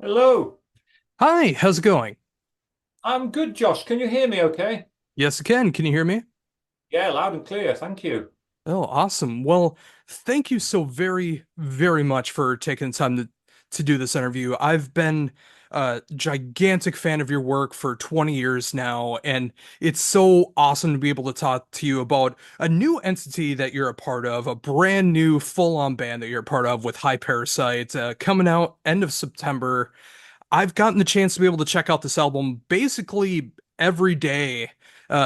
Hello. Hi, how's it going? I'm good, Josh. Can you hear me okay? Yes, I can. Can you hear me? Yeah, loud and clear. Thank you. Oh, awesome. Well, thank you so very, very much for taking the time to do this interview. I've been a gigantic fan of your work for 20 years now, and it's so awesome to be able to talk to you about a new entity that you're a part of, a brand new full-on band that you're a part of with High Parasite, coming out end of September. I've gotten the chance to be able to check out this album basically every day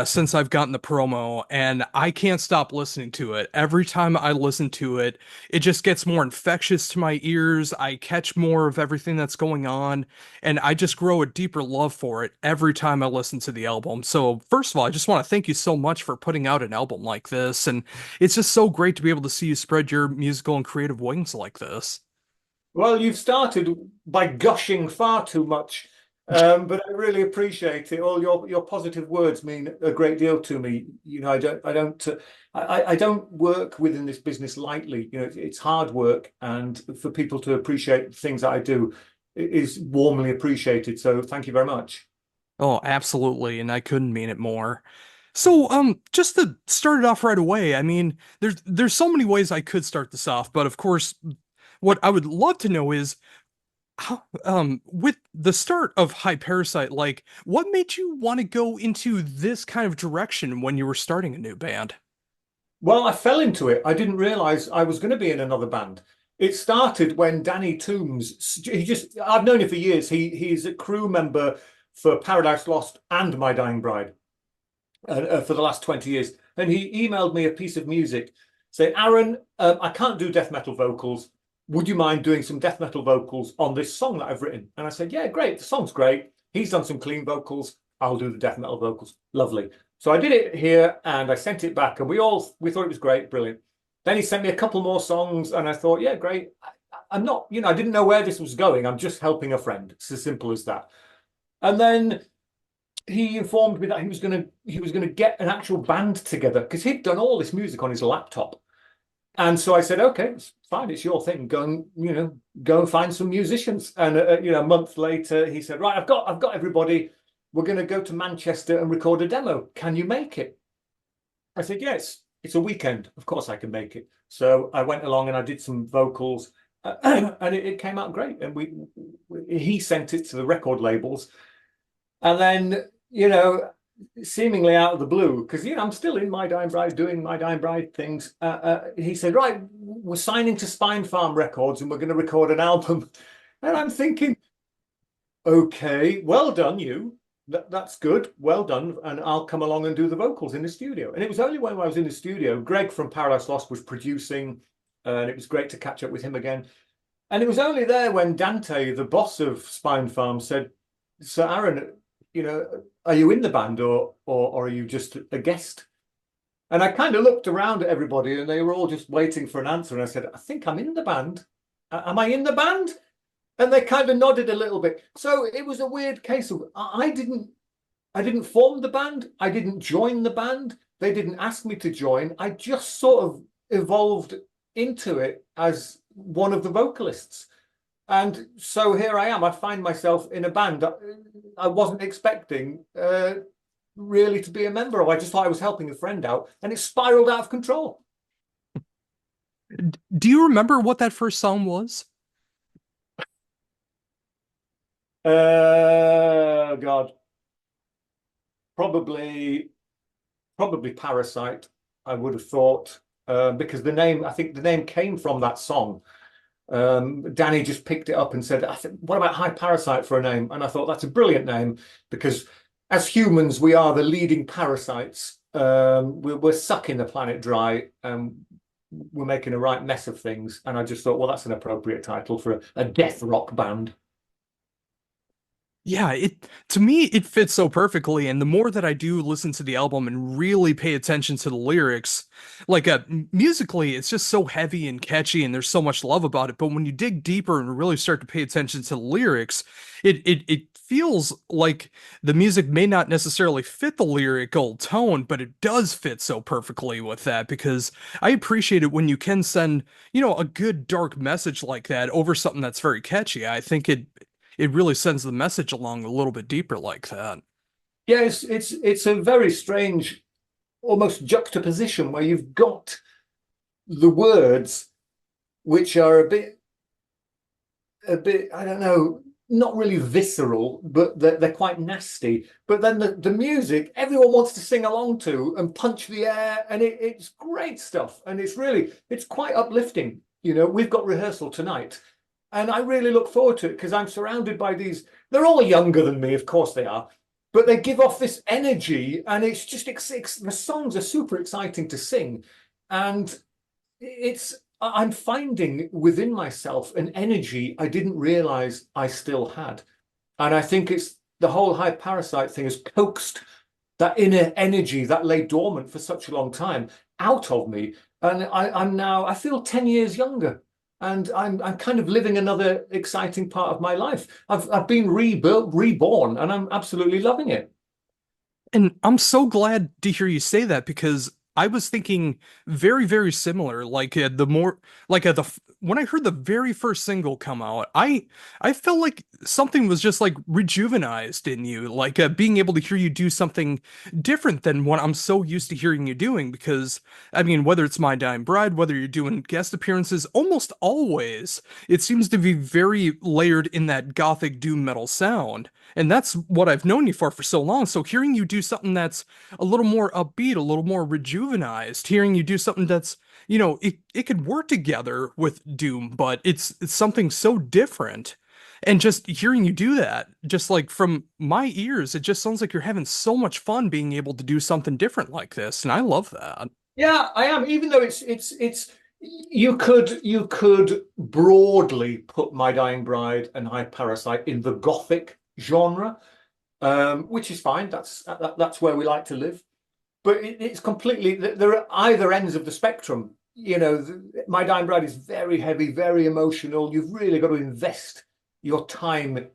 since I've gotten the promo, and I can't stop listening to it. Every time I listen to it, it just gets more infectious to my ears. I catch more of everything that's going on, and I just grow a deeper love for it every time I listen to the album. So, first of all, I just want to thank you so much for putting out an album like this, and it's just so great to be able to see you spread your musical and creative wings like this. Well, you've started by gushing far too much, but I really appreciate it. All your positive words mean a great deal to me. I don't work within this business lightly. It's hard work, and for people to appreciate the things that I do is warmly appreciated. So thank you very much. Oh, absolutely, and I couldn't mean it more. So, just to start it off right away, I mean, there's so many ways I could start this off, but of course, what I would love to know is how, with the start of High Parasite, like, what made you want to go into this kind of direction when you were starting a new band? Well, I fell into it. I didn't realize I was going to be in another band. It started when Danny Toombs, I've known him for years. He's a crew member for Paradise Lost and My Dying Bride for the last 20 years. And he emailed me a piece of music saying, Aaron, I can't do death metal vocals. Would you mind doing some death metal vocals on this song that I've written? And I said, yeah, great. The song's great. He's done some clean vocals. I'll do the death metal vocals. Lovely. So I did it here and I sent it back and we thought it was great, brilliant. Then he sent me a couple more songs and I thought, yeah, great. I'm not, I didn't know where this was going. I'm just helping a friend. It's as simple as that. And then he informed me that he was gonna get an actual band together because he'd done all this music on his laptop. And so I said, okay, it's fine, it's your thing. Go and find some musicians. And a month later, he said, right, I've got everybody. We're going to go to Manchester and record a demo. Can you make it? I said, yes. It's a weekend. Of course, I can make it. So I went along and I did some vocals, and it came out great. And he sent it to the record labels, and then seemingly out of the blue, because I'm still in My Dying Bride doing My Dying Bride things. He said, "Right, we're signing to Spine Farm Records, and we're going to record an album." And I'm thinking, "Okay, well done, you. That's good. Well done." And I'll come along and do the vocals in the studio. And it was only when I was in the studio, Greg from Paradise Lost was producing, and it was great to catch up with him again. And it was only there when Dante, the boss of Spine Farm, said, "So Aaron, are you in the band or are you just a guest?" And I kind of looked around at everybody and they were all just waiting for an answer. And I said, "I think I'm in the band. Am I in the band?" And they kind of nodded a little bit. So it was a weird case of I didn't form the band. I didn't join the band. They didn't ask me to join. I just sort of evolved into it as one of the vocalists. And so here I am. I find myself in a band I wasn't expecting really to be a member of. I just thought I was helping a friend out, and it spiraled out of control. Do you remember what that first song was? God, probably, probably Parasite. I would have thought because I think the name came from that song. Danny just picked it up and said, I think, what about High Parasite for a name? And I thought that's a brilliant name because as humans, we are the leading parasites. We're sucking the planet dry and we're making a right mess of things. And I just thought, well, that's an appropriate title for a death rock band. Yeah, it to me it fits so perfectly, and the more that I do listen to the album and really pay attention to the lyrics, like musically, it's just so heavy and catchy, and there's so much love about it. But when you dig deeper and really start to pay attention to the lyrics, it feels like the music may not necessarily fit the lyrical tone, but it does fit so perfectly with that because I appreciate it when you can send, a good dark message like that over something that's very catchy. I think it really sends the message along a little bit deeper like that. Yeah, it's a very strange, almost juxtaposition where you've got the words which are a bit, I don't know, not really visceral, but they're quite nasty. But then the music, everyone wants to sing along to and punch the air, and it's great stuff. And it's quite uplifting. We've got rehearsal tonight, and I really look forward to it because I'm surrounded by these. They're all younger than me, of course they are, but they give off this energy, and it's just the songs are super exciting to sing, and I'm finding within myself an energy I didn't realize I still had. And I think it's the whole high parasite thing has coaxed that inner energy that lay dormant for such a long time out of me. And I feel 10 years younger. And I'm kind of living another exciting part of my life. I've been reborn, and I'm absolutely loving it. And I'm so glad to hear you say that because I was thinking very, very similar. Like the more, like when I heard the very first single come out, I felt like something was just like rejuvenized in you, like being able to hear you do something different than what I'm so used to hearing you doing. Because I mean, whether it's My Dying Bride, whether you're doing guest appearances, almost always it seems to be very layered in that gothic doom metal sound. And that's what I've known you for so long. So hearing you do something that's a little more upbeat, a little more rejuvenized, hearing you do something that's, it could work together with Doom, but it's something so different. And just hearing you do that, just like from my ears, it just sounds like you're having so much fun being able to do something different like this. And I love that. Yeah, I am. Even though it's you could broadly put My Dying Bride and High Parasite in the gothic genre, which is fine. That's where we like to live. But it's completely there are either ends of the spectrum. My Dying Bride is very heavy, very emotional. You've really got to invest your time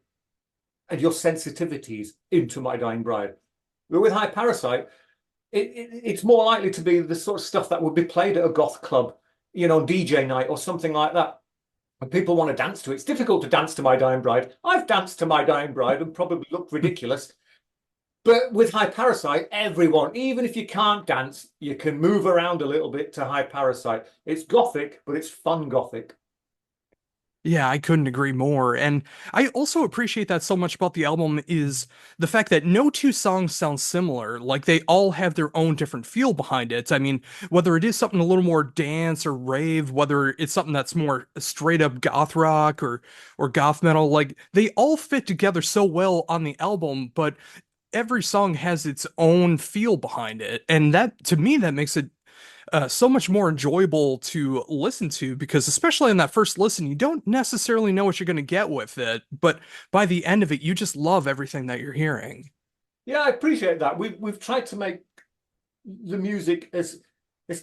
and your sensitivities into My Dying Bride. But with High Parasite, it's more likely to be the sort of stuff that would be played at a goth club, DJ night or something like that. And people want to dance to it. It's difficult to dance to My Dying Bride. I've danced to My Dying Bride and probably looked ridiculous. But with High Parasite, everyone, even if you can't dance, you can move around a little bit to High Parasite. It's gothic, but it's fun gothic. Yeah, I couldn't agree more. And I also appreciate that so much about the album is the fact that no two songs sound similar. Like they all have their own different feel behind it. I mean, whether it is something a little more dance or rave, whether it's something that's more straight up goth rock or goth metal, like they all fit together so well on the album, but every song has its own feel behind it. And that to me that makes it so much more enjoyable to listen to because especially in that first listen, you don't necessarily know what you're going to get with it, but by the end of it, you just love everything that you're hearing. Yeah, I appreciate that. We've tried to make the music as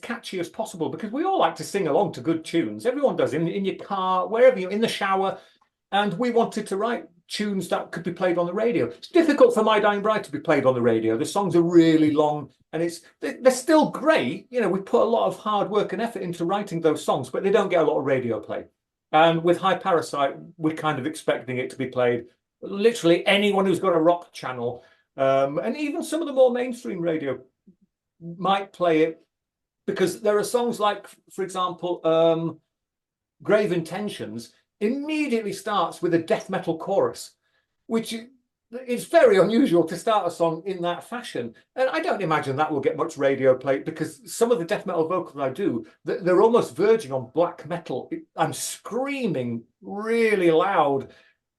catchy as possible because we all like to sing along to good tunes. Everyone does in your car, wherever you're in the shower. And we wanted to write tunes that could be played on the radio. It's difficult for My Dying Bride to be played on the radio. The songs are really long and they're still great. We put a lot of hard work and effort into writing those songs, but they don't get a lot of radio play. And with High Parasite, we're kind of expecting it to be played literally anyone who's got a rock channel, and even some of the more mainstream radio might play it because there are songs like, for example, Grave Intentions immediately starts with a death metal chorus, which is very unusual to start a song in that fashion. And I don't imagine that will get much radio play because some of the death metal vocals I do, they're almost verging on black metal. I'm screaming really loud,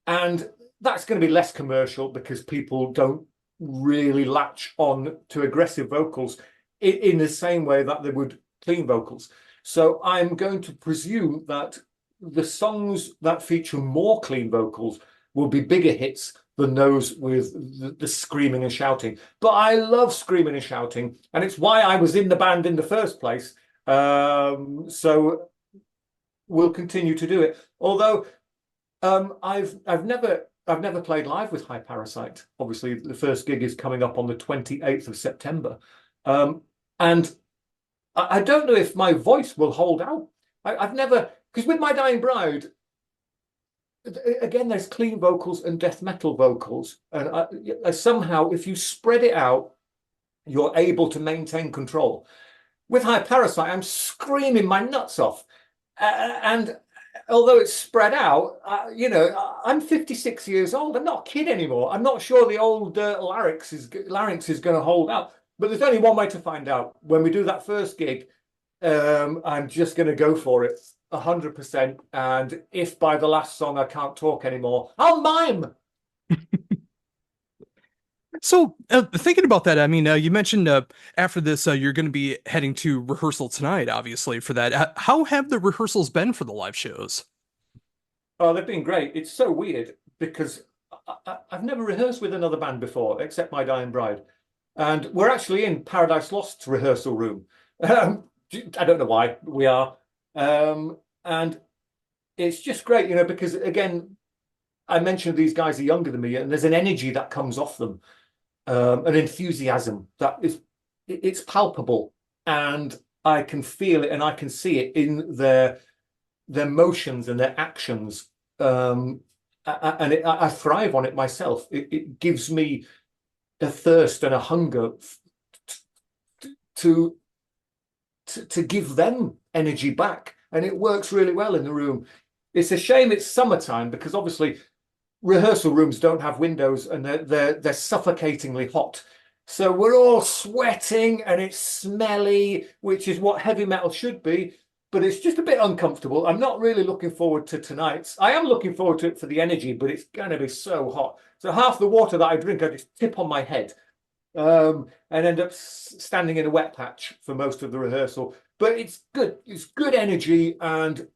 and that's going to be less commercial because people don't really latch on to aggressive vocals in the same way that they would clean vocals. So I'm going to presume that the songs that feature more clean vocals will be bigger hits than those with the screaming and shouting. But I love screaming and shouting, and it's why I was in the band in the first place. So we'll continue to do it. Although I've never played live with High Parasite. Obviously, the first gig is coming up on the 28th of September. And I don't know if my voice will hold out. I've never, because with My Dying Bride, again, there's clean vocals and death metal vocals, and somehow if you spread it out, you're able to maintain control. With High Parasite, I'm screaming my nuts off, and although it's spread out, I'm 56 years old. I'm not a kid anymore. I'm not sure the old larynx is going to hold out. But there's only one way to find out. When we do that first gig, I'm just going to go for it 100%. And if by the last song I can't talk anymore, I'll mime. So, thinking about that, I mean, you mentioned after this, you're going to be heading to rehearsal tonight, obviously, for that. How have the rehearsals been for the live shows? Oh, they've been great. It's so weird because I've never rehearsed with another band before, except My Dying Bride. And we're actually in Paradise Lost's rehearsal room. I don't know why we are. And it's just great, because again, I mentioned these guys are younger than me, and there's an energy that comes off them, an enthusiasm that it's palpable, and I can feel it and I can see it in their motions and their actions. And I thrive on it myself. It gives me a thirst and a hunger to to give them energy back, and it works really well in the room. It's a shame it's summertime because obviously rehearsal rooms don't have windows and they're suffocatingly hot. So we're all sweating and it's smelly, which is what heavy metal should be, but it's just a bit uncomfortable. I'm not really looking forward to tonight's. I am looking forward to it for the energy, but it's going to be so hot. So half the water that I drink, I just tip on my head, and end up standing in a wet patch for most of the rehearsal. But it's good. It's good energy, and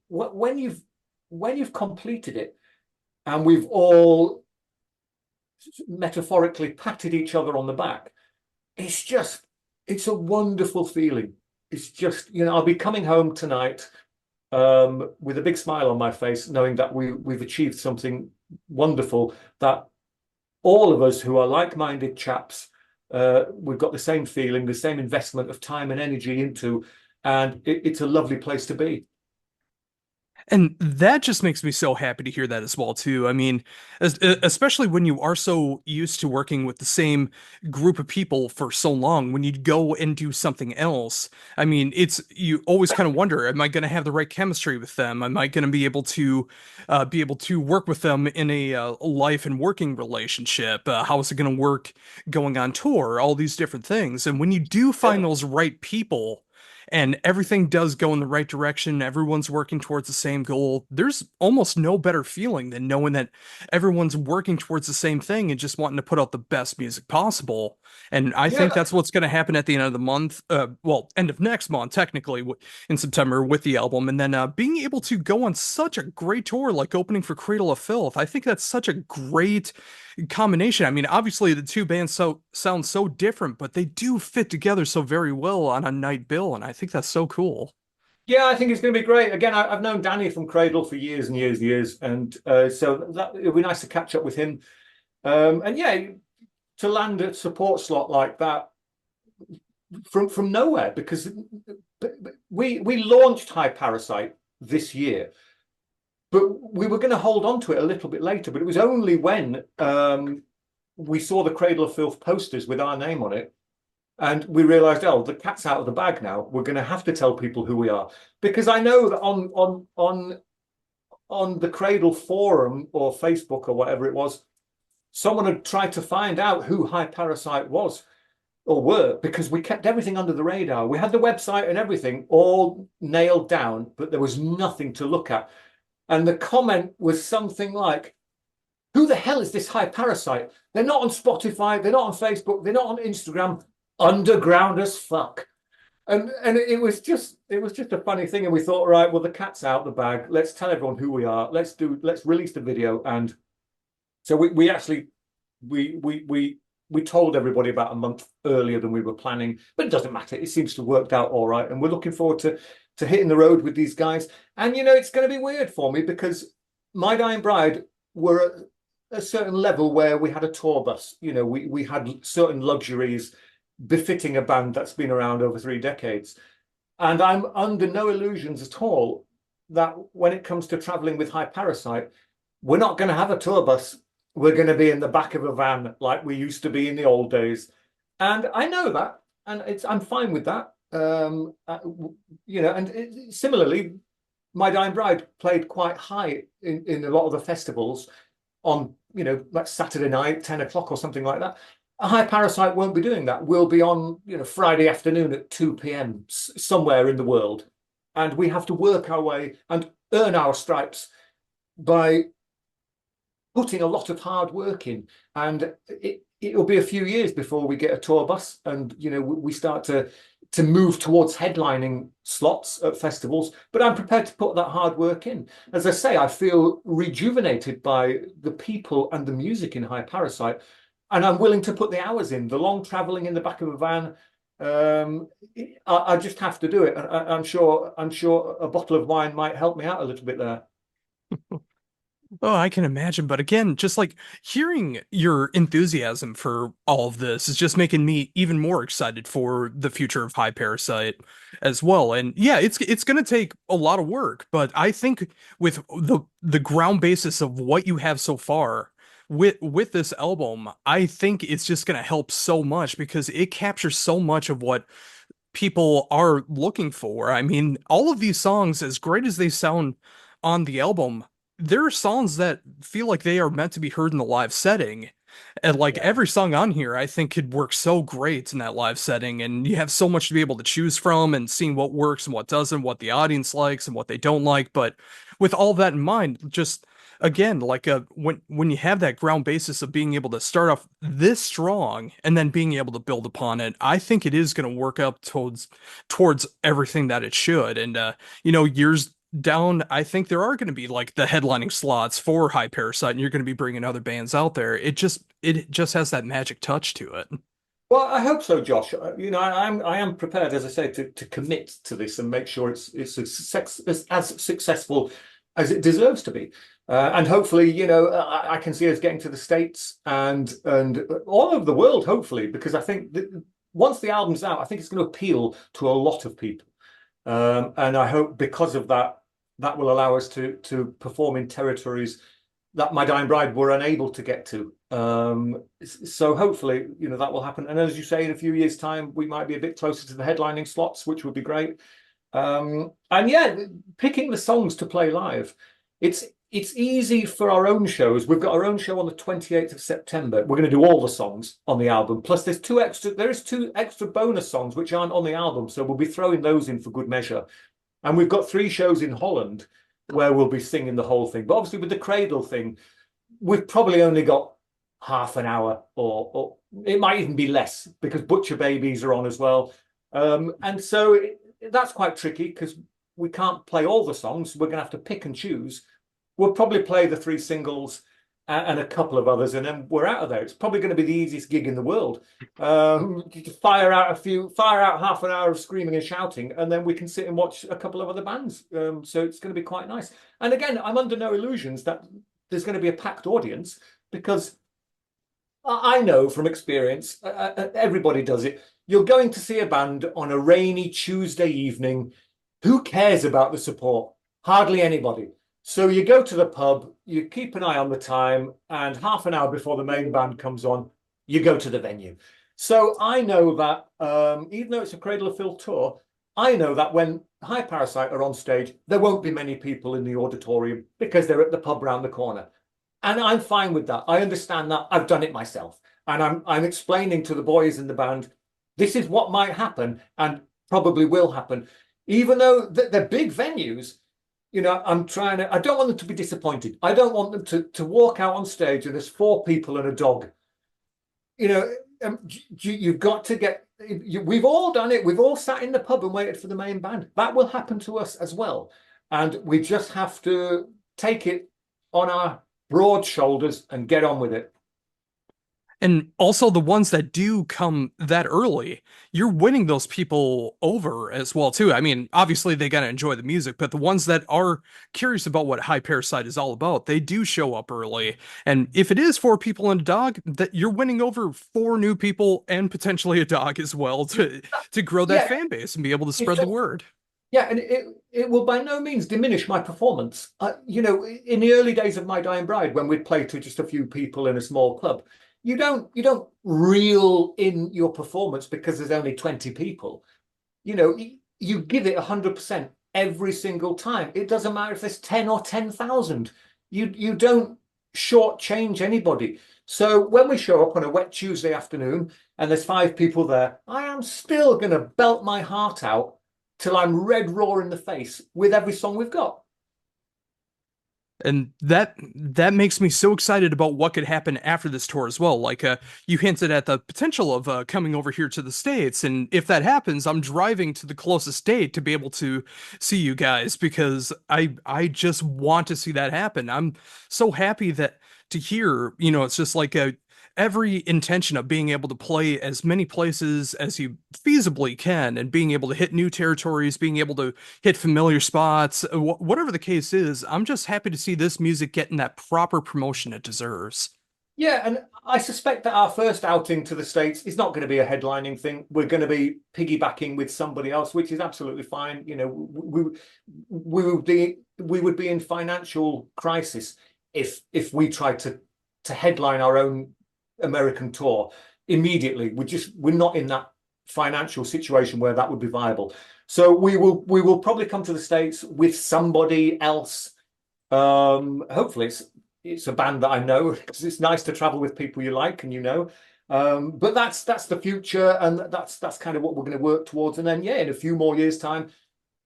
when you've completed it, and we've all metaphorically patted each other on the back, it's a wonderful feeling. It's just, I'll be coming home tonight with a big smile on my face, knowing that we've achieved something wonderful, that all of us who are like-minded chaps, we've got the same feeling, the same investment of time and energy into, and it's a lovely place to be. And that just makes me so happy to hear that as well, too. I mean, especially when you are so used to working with the same group of people for so long, when you go and do something else, I mean, you always kind of wonder, am I going to have the right chemistry with them? Am I going to be able to work with them in a life and working relationship? How is it going to work going on tour? All these different things. And when you do find those right people, and everything does go in the right direction, everyone's working towards the same goal, there's almost no better feeling than knowing that everyone's working towards the same thing and just wanting to put out the best music possible. And I think Yeah, that's what's going to happen at the end of the month, well, end of next month, technically, in September with the album. And then being able to go on such a great tour, like opening for Cradle of Filth, I think that's such a great combination. I mean, obviously the two bands sound so different, but they do fit together so very well on a night bill, and I think that's so cool. yeah, I think it's going to be great. Again, I've known Danny from Cradle for years and years and years, and so that it'll be nice to catch up with him. And yeah, to land a support slot like that from nowhere, because we launched High Parasite this year, but we were going to hold on to it a little bit later. But it was only when we saw the Cradle of Filth posters with our name on it, and we realized, oh, the cat's out of the bag now. We're going to have to tell people who we are, because I know that on the Cradle forum or Facebook or whatever it was, someone had tried to find out who High Parasite was or were, because we kept everything under the radar. We had the website and everything all nailed down, but there was nothing to look at. And the comment was something like, who the hell is this High Parasite? They're not on Spotify, they're not on Facebook, they're not on Instagram. Underground as fuck. And it was just a funny thing. And we thought, right, well, the cat's out the bag. Let's tell everyone who we are. Let's release the video. And so we actually we told everybody about a month earlier than we were planning, but it doesn't matter. It seems to have worked out all right. And we're looking forward to hitting the road with these guys. And it's going to be weird for me because My Dying Bride were at a certain level where we had a tour bus. We had certain luxuries befitting a band that's been around over 3 decades. And I'm under no illusions at all that when it comes to traveling with High Parasite, we're not going to have a tour bus. We're going to be in the back of a van like we used to be in the old days. And I know that, and I'm fine with that. And similarly, My Dying Bride played quite high in a lot of the festivals on, like Saturday night, 10 o'clock or something like that. A High Parasite won't be doing that. We'll be on, Friday afternoon at 2 p.m. Somewhere in the world. And we have to work our way and earn our stripes by putting a lot of hard work in. And it'll be a few years before we get a tour bus and, we start to move towards headlining slots at festivals. But I'm prepared to put that hard work in. As I say, I feel rejuvenated by the people and the music in High Parasite, and I'm willing to put the hours in, the long traveling in the back of a van. Um, I just have to do it. And I'm sure a bottle of wine might help me out a little bit there. Oh, I can imagine. But again, just like hearing your enthusiasm for all of this is just making me even more excited for the future of High Parasite as well. And yeah, it's gonna take a lot of work, but I think with the ground basis of what you have so far with this album, I think it's just gonna help so much because it captures so much of what people are looking for. I mean, all of these songs, as great as they sound on the album, there are songs that feel like they are meant to be heard in the live setting. And like Yeah. every song on here, I think could work so great in that live setting. And you have so much to be able to choose from and seeing what works and what doesn't, what the audience likes and what they don't like. But with all that in mind, just again, like when you have that ground basis of being able to start off this strong and then being able to build upon it, I think it is going to work up towards everything that it should. And years down, I think there are going to be like the headlining slots for High Parasite, and you're going to be bringing other bands out there. It just has that magic touch to it. Well, I hope so, Josh. I am prepared, as I say, to commit to this and make sure it's as successful as it deserves to be. And hopefully, I can see us getting to the States and all over the world, hopefully, because I think that once the album's out, I think it's going to appeal to a lot of people. And I hope because of that, that will allow us to perform in territories that My Dying Bride were unable to get to. So hopefully, that will happen. And as you say, in a few years' time, we might be a bit closer to the headlining slots, which would be great. And yeah, picking the songs to play live, it's easy for our own shows. We've got our own show on the 28th of September. We're going to do all the songs on the album. Plus, there is two extra bonus songs which aren't on the album, so we'll be throwing those in for good measure. And we've got 3 shows in Holland where we'll be singing the whole thing. But obviously, with the Cradle thing, we've probably only got half an hour, or it might even be less because Butcher Babies are on as well. And so that's quite tricky because we can't play all the songs. We're going to have to pick and choose. We'll probably play the 3 singles and a couple of others, and then we're out of there. It's probably going to be the easiest gig in the world. Fire out half an hour of screaming and shouting, and then we can sit and watch a couple of other bands. So it's going to be quite nice. And again, I'm under no illusions that there's going to be a packed audience because I know from experience, everybody does it. You're going to see a band on a rainy Tuesday evening. Who cares about the support? Hardly anybody. So you go to the pub, you keep an eye on the time, and half an hour before the main band comes on, you go to the venue. So I know that even though it's a Cradle of Filth tour, I know that when High Parasite are on stage, there won't be many people in the auditorium because they're at the pub round the corner. And I'm fine with that. I understand that. I've done it myself. And I'm explaining to the boys in the band, this is what might happen and probably will happen. Even though they're big venues, I don't want them to be disappointed. I don't want them to walk out on stage and there's 4 people and a dog. You know, you've got to we've all done it. We've all sat in the pub and waited for the main band. That will happen to us as well. And we just have to take it on our broad shoulders and get on with it. And also the ones that do come that early, you're winning those people over as well too. I mean, obviously they gotta enjoy the music, but the ones that are curious about what High Parasite is all about, they do show up early. And if it is 4 people and a dog, that you're winning over 4 new people and potentially a dog as well to grow that Yeah, fan base and be able to it's spread the just word. Yeah, and it will by no means diminish my performance. In the early days of My Dying Bride, when we'd play to just a few people in a small club, you don't reel in your performance because there's only 20 people. You give it 100% every single time. It doesn't matter if there's 10 or 10,000. You don't shortchange anybody. So when we show up on a wet Tuesday afternoon and there's 5 people there, I am still going to belt my heart out till I'm red raw in the face with every song we've got. And that makes me so excited about what could happen after this tour as well. Like you hinted at the potential of coming over here to the States, and if that happens, I'm driving to the closest state to be able to see you guys because I just want to see that happen. I'm so happy that to hear, it's just like every intention of being able to play as many places as you feasibly can and being able to hit new territories, being able to hit familiar spots, whatever the case is. I'm just happy to see this music getting that proper promotion it deserves. Yeah, and I suspect that our first outing to the States is not going to be a headlining thing. We're going to be piggybacking with somebody else, which is absolutely fine. We would be in financial crisis if we tried to headline our own American tour immediately. We're not in that financial situation where that would be viable. So we will probably come to the States with somebody else. Hopefully it's a band that I know because it's nice to travel with people you like and you know. But that's the future, and that's kind of what we're going to work towards. And then yeah, in a few more years' time,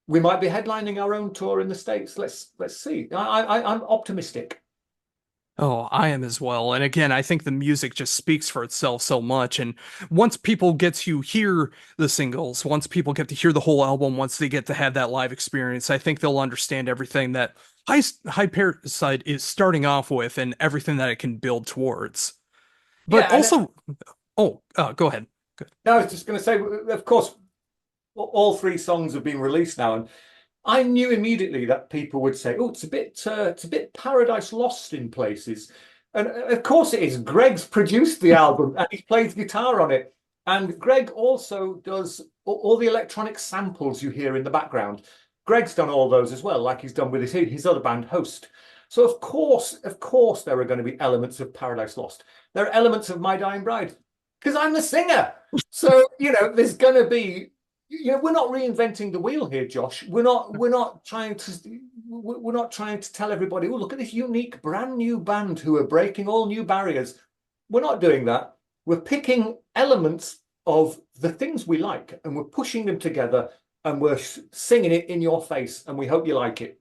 we might be headlining our own tour in the States. Let's see. I'm optimistic. Oh, I am as well. And again, I think the music just speaks for itself so much. And once people get to hear the singles, once people get to hear the whole album, once they get to have that live experience, I think they'll understand everything that High Parasite is starting off with and everything that it can build towards. But Yeah, and also, oh, go ahead. I was just going to say, of course, all 3 songs have been released now, and I knew immediately that people would say, "Oh, it's a bit Paradise Lost in places," and of course it is. Greg's produced the album and he's played guitar on it, and Greg also does all the electronic samples you hear in the background. Greg's done all those as well, like he's done with his other band, Host. So of course, there are going to be elements of Paradise Lost. There are elements of My Dying Bride because I'm the singer. So there's going to be we're not reinventing the wheel here, Josh. We're not trying to tell everybody, oh, look at this unique, brand new band who are breaking all new barriers. We're not doing that. We're picking elements of the things we like and we're pushing them together and we're singing it in your face and we hope you like it.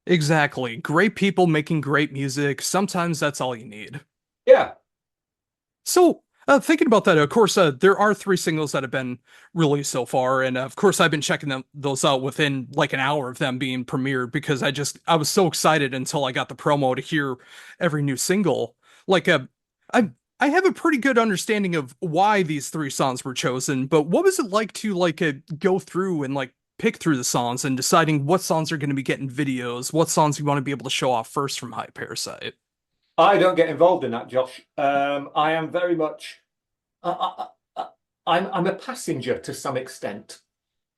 Exactly. Great people making great music. Sometimes that's all you need. Yeah. So, thinking about that, of course, there are 3 singles that have been released so far, and of course, I've been checking those out within like an hour of them being premiered because I was so excited until I got the promo to hear every new single. Like, I I have a pretty good understanding of why these 3 songs were chosen, but what was it like to go through and pick through the songs and deciding what songs are going to be getting videos, what songs you want to be able to show off first from High Parasite? I don't get involved in that, Josh. I am very much, I'm a passenger to some extent,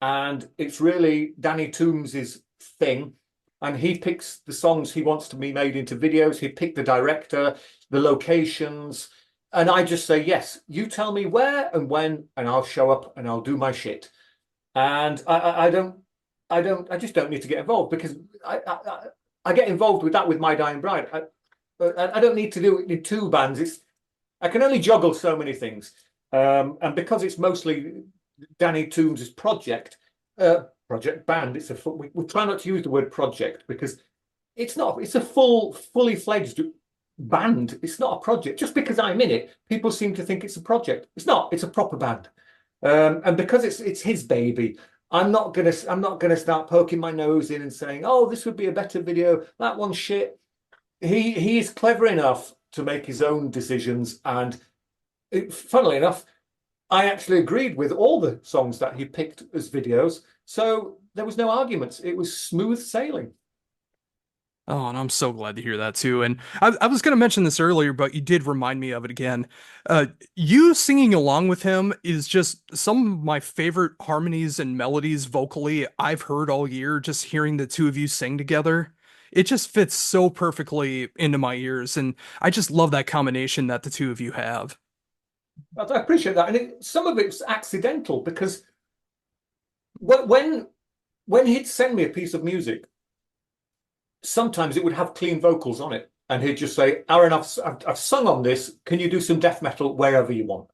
and it's really Danny Tooms's thing. And he picks the songs he wants to be made into videos. He picked the director, the locations, and I just say yes. You tell me where and when, and I'll show up and I'll do my shit. And I just don't need to get involved because I get involved with that with My Dying Bride. I don't need to do it in 2 bands. I can only juggle so many things, and because it's mostly Danny Tooms's project band. We try not to use the word project because it's not. It's a fully fledged band. It's not a project. Just because I'm in it, people seem to think it's a project. It's not. It's a proper band, and because it's his baby. I'm not gonna start poking my nose in and saying, "Oh, this would be a better video. That one's shit." He is clever enough to make his own decisions, and funnily enough, I actually agreed with all the songs that he picked as videos, so there was no arguments. It was smooth sailing. Oh, and I'm so glad to hear that too. And I was going to mention this earlier, but you did remind me of it again. You singing along with him is just some of my favorite harmonies and melodies vocally I've heard all year. Just hearing the two of you sing together, it just fits so perfectly into my ears. And I just love that combination that the two of you have. I appreciate that, and some of it's accidental because when when he'd send me a piece of music, sometimes it would have clean vocals on it, and he'd just say, "Aaron, I've sung on this. Can you do some death metal wherever you want?"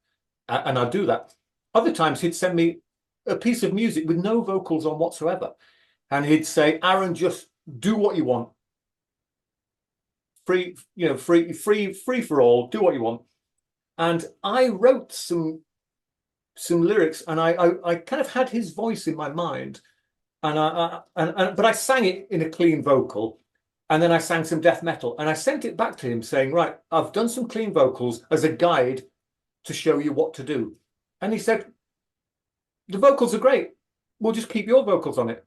And I'd do that. Other times he'd send me a piece of music with no vocals on whatsoever, and he'd say, "Aaron, just do what you want, free, free for all. Do what you want." And I wrote some lyrics, and I kind of had his voice in my mind, but I sang it in a clean vocal, and then I sang some death metal, and I sent it back to him saying, "Right, I've done some clean vocals as a guide to show you what to do." And he said, "The vocals are great. We'll just keep your vocals on it."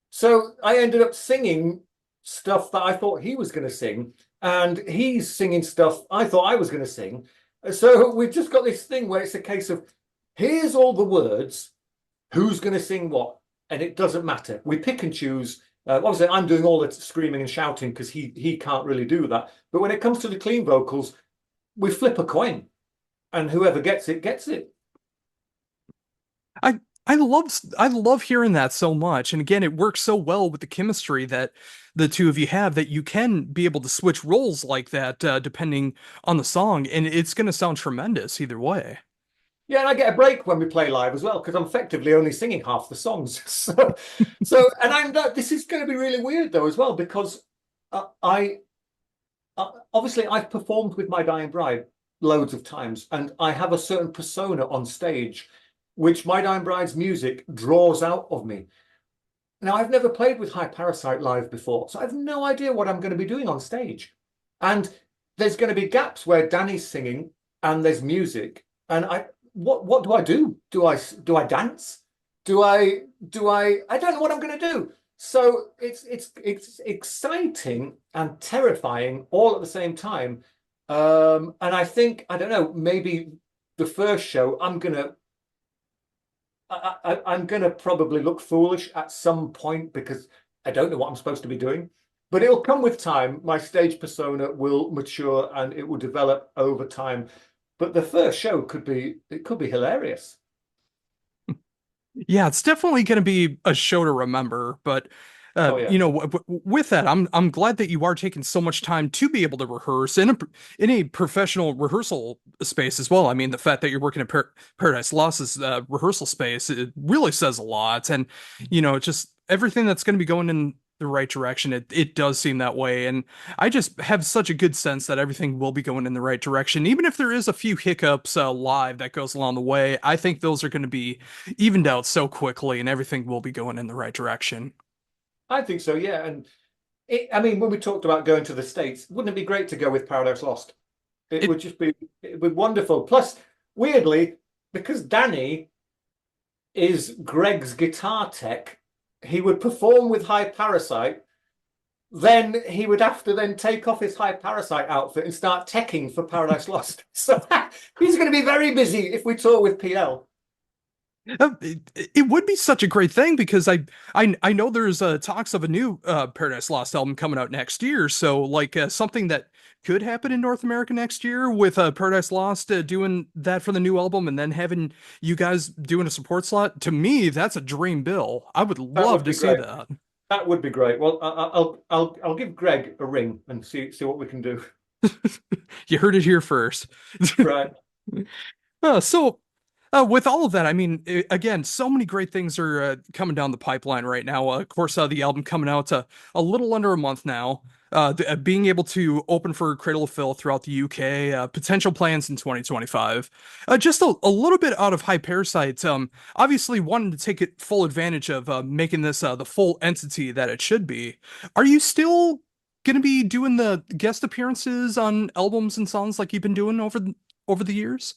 So I ended up singing stuff that I thought he was going to sing, and he's singing stuff I thought I was going to sing. So we've just got this thing where it's a case of here's all the words, who's going to sing what, and it doesn't matter. We pick and choose. Obviously, I'm doing all the screaming and shouting because he can't really do that. But when it comes to the clean vocals, we flip a coin, and whoever gets it gets it. I I love hearing that so much. And again, it works so well with the chemistry that the two of you have that you can be able to switch roles like that depending on the song, and it's going to sound tremendous either way. Yeah, and I get a break when we play live as well because I'm effectively only singing half the songs. So, and I'm not, this is going to be really weird though as well because I obviously I've performed with My Dying Bride loads of times, and I have a certain persona on stage, which My Dying Bride's music draws out of me. Now, I've never played with High Parasite live before, so I have no idea what I'm going to be doing on stage. And there's going to be gaps where Danny's singing and there's music, and what do I do? Do I dance? I don't know what I'm going to do. So it's exciting and terrifying all at the same time. And I think I don't know, maybe the first show I'm going to probably look foolish at some point because I don't know what I'm supposed to be doing. But it'll come with time. My stage persona will mature and it will develop over time. But the first show could be hilarious. Yeah, it's definitely going to be a show to remember, but Oh yeah. with that, I'm glad that you are taking so much time to be able to rehearse in a professional rehearsal space as well. I mean, the fact that you're working at Paradise Lost's rehearsal space, it really says a lot, and just everything that's going to be going in the right direction. It does seem that way, and I just have such a good sense that everything will be going in the right direction, even if there is a few hiccups live that goes along the way. I think those are going to be evened out so quickly and everything will be going in the right direction. I think so, yeah. And I mean, when we talked about going to the States, wouldn't it be great to go with Paradise Lost? It It would just be it would be wonderful. Plus, weirdly, because Danny is Greg's guitar tech, he would perform with High Parasite. Then he would have to then take off his High Parasite outfit and start teching for Paradise Lost. So he's going to be very busy if we tour with PL. it would be such a great thing because I know there's talks of a new Paradise Lost album coming out next year. So like something that could happen in North America next year with Paradise Lost doing that for the new album and then having you guys doing a support slot. To me, that's a dream bill. I would That love would to be see great. that. That would be great. Well, I'll give Greg a ring and see what we can do. You heard it here first. Right. With all of that, I mean, again, so many great things are coming down the pipeline right now. Of course, the album coming out a little under a month now. Being able to open for Cradle of Filth throughout the UK, potential plans in 2025. Just a little bit out of High Parasite. Obviously, wanting to take it full advantage of making this the full entity that it should be. Are you still going to be doing the guest appearances on albums and songs like you've been doing over the years?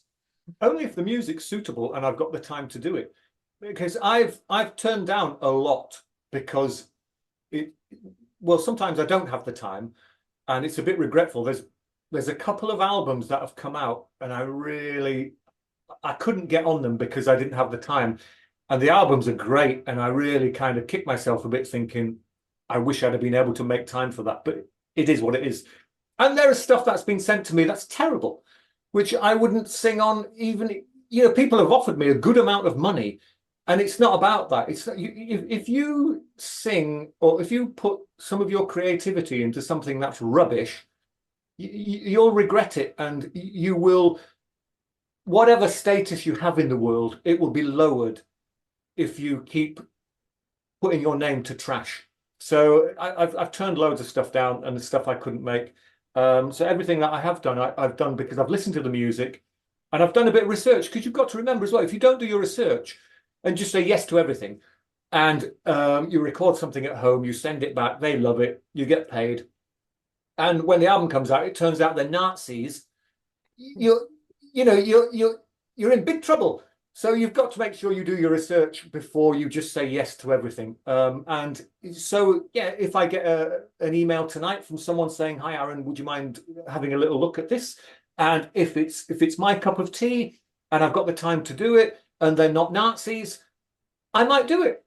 Only if the music's suitable and I've got the time to do it. Because I've turned down a lot because it well, sometimes I don't have the time, and it's a bit regretful. There's a couple of albums that have come out, and I couldn't get on them because I didn't have the time. And the albums are great, and I really kind of kicked myself a bit thinking, I wish I'd have been able to make time for that. But it is what it is. And there is stuff that's been sent to me that's terrible, which I wouldn't sing on even, people have offered me a good amount of money, and it's not about that. It's if you sing or if you put some of your creativity into something that's rubbish, you'll regret it, and you will, whatever status you have in the world, it will be lowered if you keep putting your name to trash. So I've turned loads of stuff down and the stuff I couldn't make. So everything that I have done, I've done because I've listened to the music and I've done a bit of research. Because you've got to remember as well, if you don't do your research and just say yes to everything, and you record something at home, you send it back, they love it, you get paid, and when the album comes out, it turns out they're Nazis. You're, you're in big trouble. So you've got to make sure you do your research before you just say yes to everything. And so, yeah, if I get an email tonight from someone saying, "Hi, Aaron, would you mind having a little look at this?" And if it's my cup of tea and I've got the time to do it, and they're not Nazis, I might do it.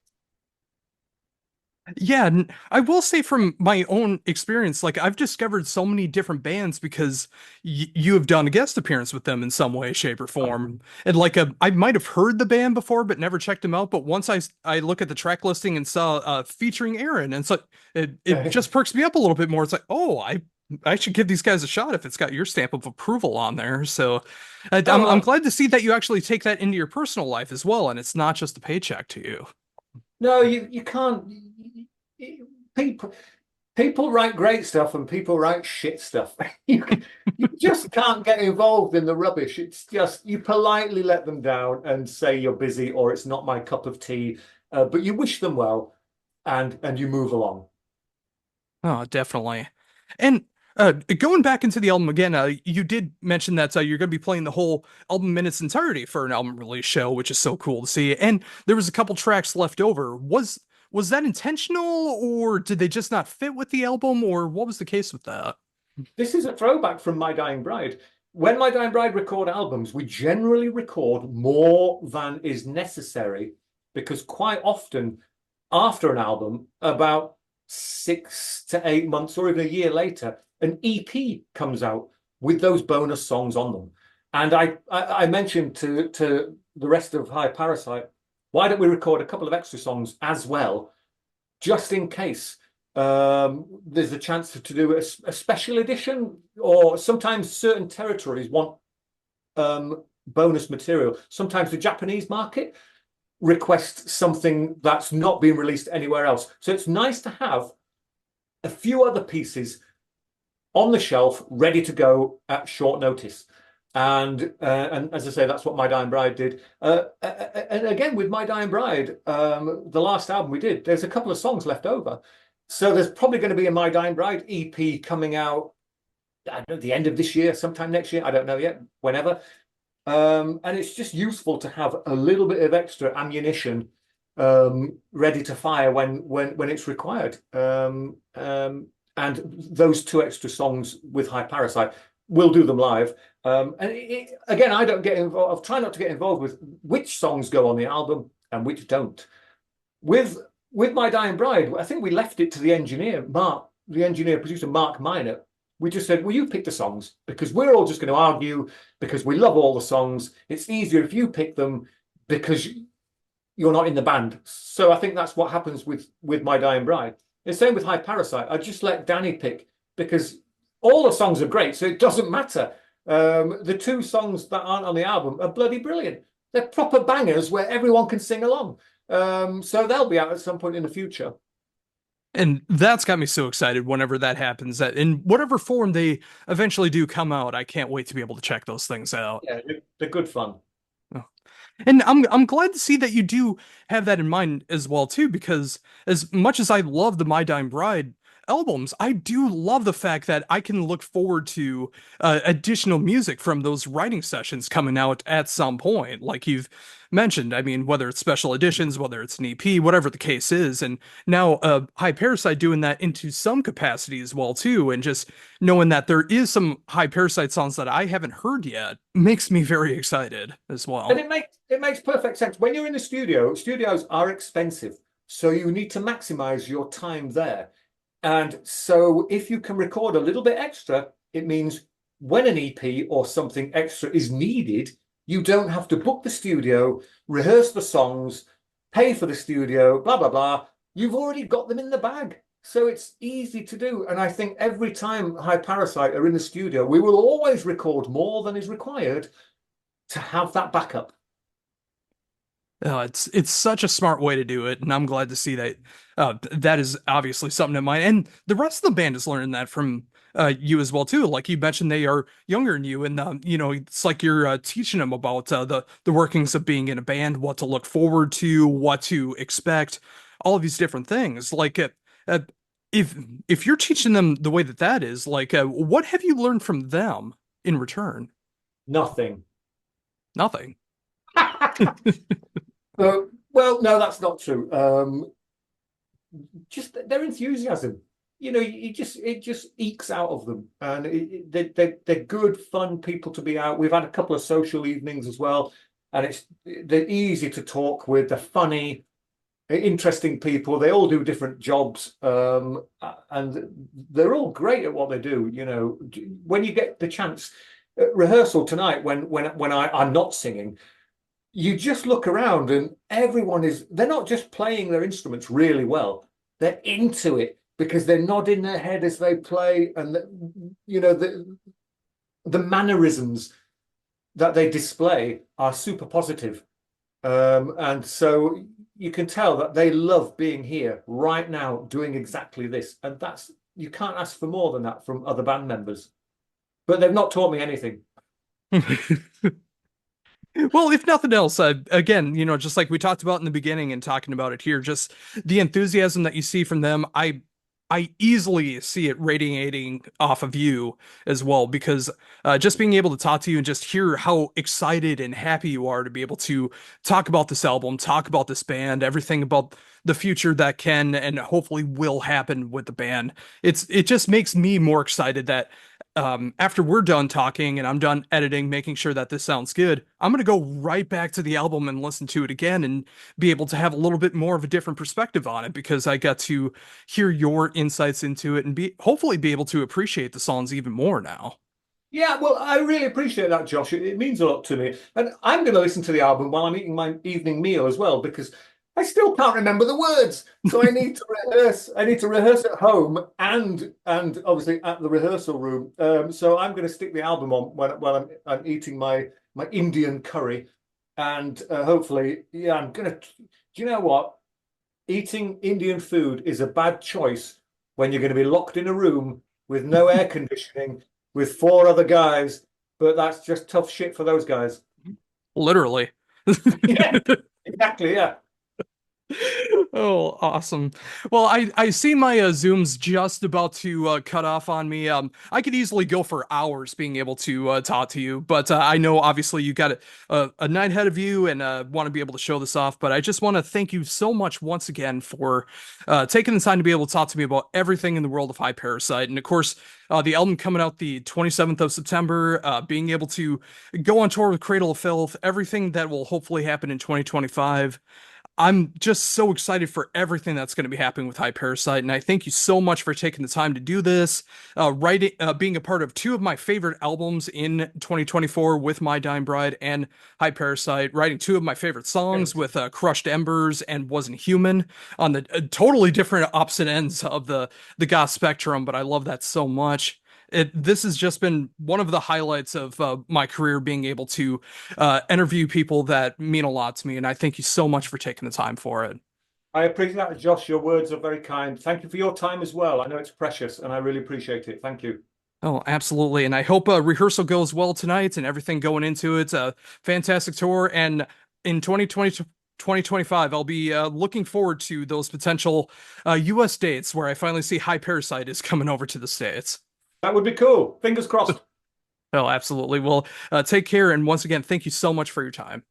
Yeah, I will say from my own experience, like I've discovered so many different bands because y you have done a guest appearance with them in some way, shape, or form. And like I might have heard the band before, but never checked them out. But once I look at the track listing and saw featuring Aaron, and so it just perks me up a little bit more. It's like, oh, I should give these guys a shot if it's got your stamp of approval on there. So I'm Oh, glad to see that you actually take that into your personal life as well, and it's not just a paycheck to you. no, you can't. People people write great stuff and people write shit stuff. You you just can't get involved in the rubbish. It's just you politely let them down and say you're busy or it's not my cup of tea, but you wish them well and you move along. Oh, definitely. And going back into the album again, you did mention that you're going to be playing the whole album in its entirety for an album release show, which is so cool to see. And there was a couple tracks left over. Was that intentional, or did they just not fit with the album, or what was the case with that? This is a throwback from My Dying Bride. When My Dying Bride record albums, we generally record more than is necessary because quite often after an album, about 6 to 8 months or even a year later, an EP comes out with those bonus songs on them. And I mentioned to the rest of High Parasite, why don't we record a couple of extra songs as well, just in case there's a chance to do a special edition, or sometimes certain territories want bonus material. Sometimes the Japanese market requests something that's not being released anywhere else. So it's nice to have a few other pieces on the shelf ready to go at short notice. And as I say, that's what My Dying Bride did. And again, with My Dying Bride, the last album we did, there's a couple of songs left over. So there's probably going to be a My Dying Bride EP coming out, I don't know, the end of this year, sometime next year. I don't know yet, whenever. And it's just useful to have a little bit of extra ammunition ready to fire when it's required. And those two extra songs with High Parasite, we'll do them live. Again, I don't get involved. I try not to get involved with which songs go on the album and which don't. With with My Dying Bride, I think we left it to the engineer, Mark, the engineer producer Mark Minor. We just said, "Well, you pick the songs because we're all just going to argue because we love all the songs. It's easier if you pick them because you're not in the band." So I think that's what happens with My Dying Bride. The same with High Parasite. I just let Danny pick because all the songs are great, so it doesn't matter. The two songs that aren't on the album are bloody brilliant. They're proper bangers where everyone can sing along. So they'll be out at some point in the future. And that's got me so excited whenever that happens, that in whatever form they eventually do come out, I can't wait to be able to check those things out. Yeah, they're good fun. Oh. And I'm glad to see that you do have that in mind as well too, because as much as I love the My Dying Bride, albums, I do love the fact that I can look forward to additional music from those writing sessions coming out at some point, like you've mentioned. I mean, whether it's special editions, whether it's an EP, whatever the case is, and now High Parasite doing that into some capacity as well too, and just knowing that there is some High Parasite songs that I haven't heard yet makes me very excited as And well. it makes perfect sense. When you're in the studio, studios are expensive, so you need to maximize your time there. And so if you can record a little bit extra, it means when an EP or something extra is needed, you don't have to book the studio, rehearse the songs, pay for the studio, blah, blah, blah. You've already got them in the bag. So it's easy to do. And I think every time High Parasite are in the studio, we will always record more than is required to have that backup. It's such a smart way to do it, and I'm glad to see that that is obviously something in mind. And the rest of the band is learning that from you as well too. Like you mentioned, they are younger than you, and it's like you're teaching them about the workings of being in a band, what to look forward to, what to expect, all of these different things. Like uh, if if you're teaching them the way that that is, like what have you learned from them in return? Nothing. Nothing. Well, no, that's not true. Just their enthusiasm. It just ekes out of them, and they're good, fun people to be out. We've had a couple of social evenings as well, and they're easy to talk with. They're funny, interesting people. They all do different jobs, and they're all great at what they do. When you get the chance at rehearsal tonight, when I'm not singing, you just look around and they're not just playing their instruments really well, they're into it because they're nodding their head as they play, and the mannerisms that they display are super positive. And so you can tell that they love being here right now doing exactly this, and that's you can't ask for more than that from other band members, but they've not taught me anything. Well, if nothing else, again, just like we talked about in the beginning and talking about it here, just the enthusiasm that you see from them, I easily see it radiating off of you as well, because just being able to talk to you and just hear how excited and happy you are to be able to talk about this album, talk about this band, everything about the future that can and hopefully will happen with the band. It just makes me more excited that after we're done talking and I'm done editing, making sure that this sounds good, I'm gonna go right back to the album and listen to it again and be able to have a little bit more of a different perspective on it because I got to hear your insights into it and be hopefully be able to appreciate the songs even more now. Yeah, well, I really appreciate that, Josh. It means a lot to me. And I'm going to listen to the album while I'm eating my evening meal as well, because I still can't remember the words. So I need to rehearse. I need to rehearse at home and obviously at the rehearsal room. So I'm going to stick the album on while I'm eating my Indian curry. And hopefully, yeah, I'm going to. Do you know what? Eating Indian food is a bad choice when you're going to be locked in a room with no air conditioning with four other guys, but that's just tough shit for those guys. Literally. Yeah, exactly. Yeah. Oh, awesome. Well, I see my Zoom's just about to cut off on me. I could easily go for hours being able to talk to you, but I know obviously you got a night ahead of you and want to be able to show this off. But I just want to thank you so much once again for taking the time to be able to talk to me about everything in the world of High Parasite, and of course, the album coming out the 27th of September, being able to go on tour with Cradle of Filth, everything that will hopefully happen in 2025. I'm just so excited for everything that's going to be happening with High Parasite, and I thank you so much for taking the time to do this, being a part of two of my favorite albums in 2024 with My Dying Bride and High Parasite, writing two of my favorite songs with Crushed Embers and Wasn't Human on the totally different opposite ends of the goth spectrum, but I love that so much. This has just been one of the highlights of my career, being able to interview people that mean a lot to me, and I thank you so much for taking the time for it. I appreciate that, Josh. Your words are very kind. Thank you for your time as well. I know it's precious and I really appreciate it. Thank you. Oh, absolutely, and I hope rehearsal goes well tonight and everything going into it. Fantastic tour, and in 2020. 2025. I'll be looking forward to those potential US dates where I finally see High Parasite is coming over to the States. That would be cool. Fingers crossed. Oh, absolutely. Well, take care. And once again, thank you so much for your time.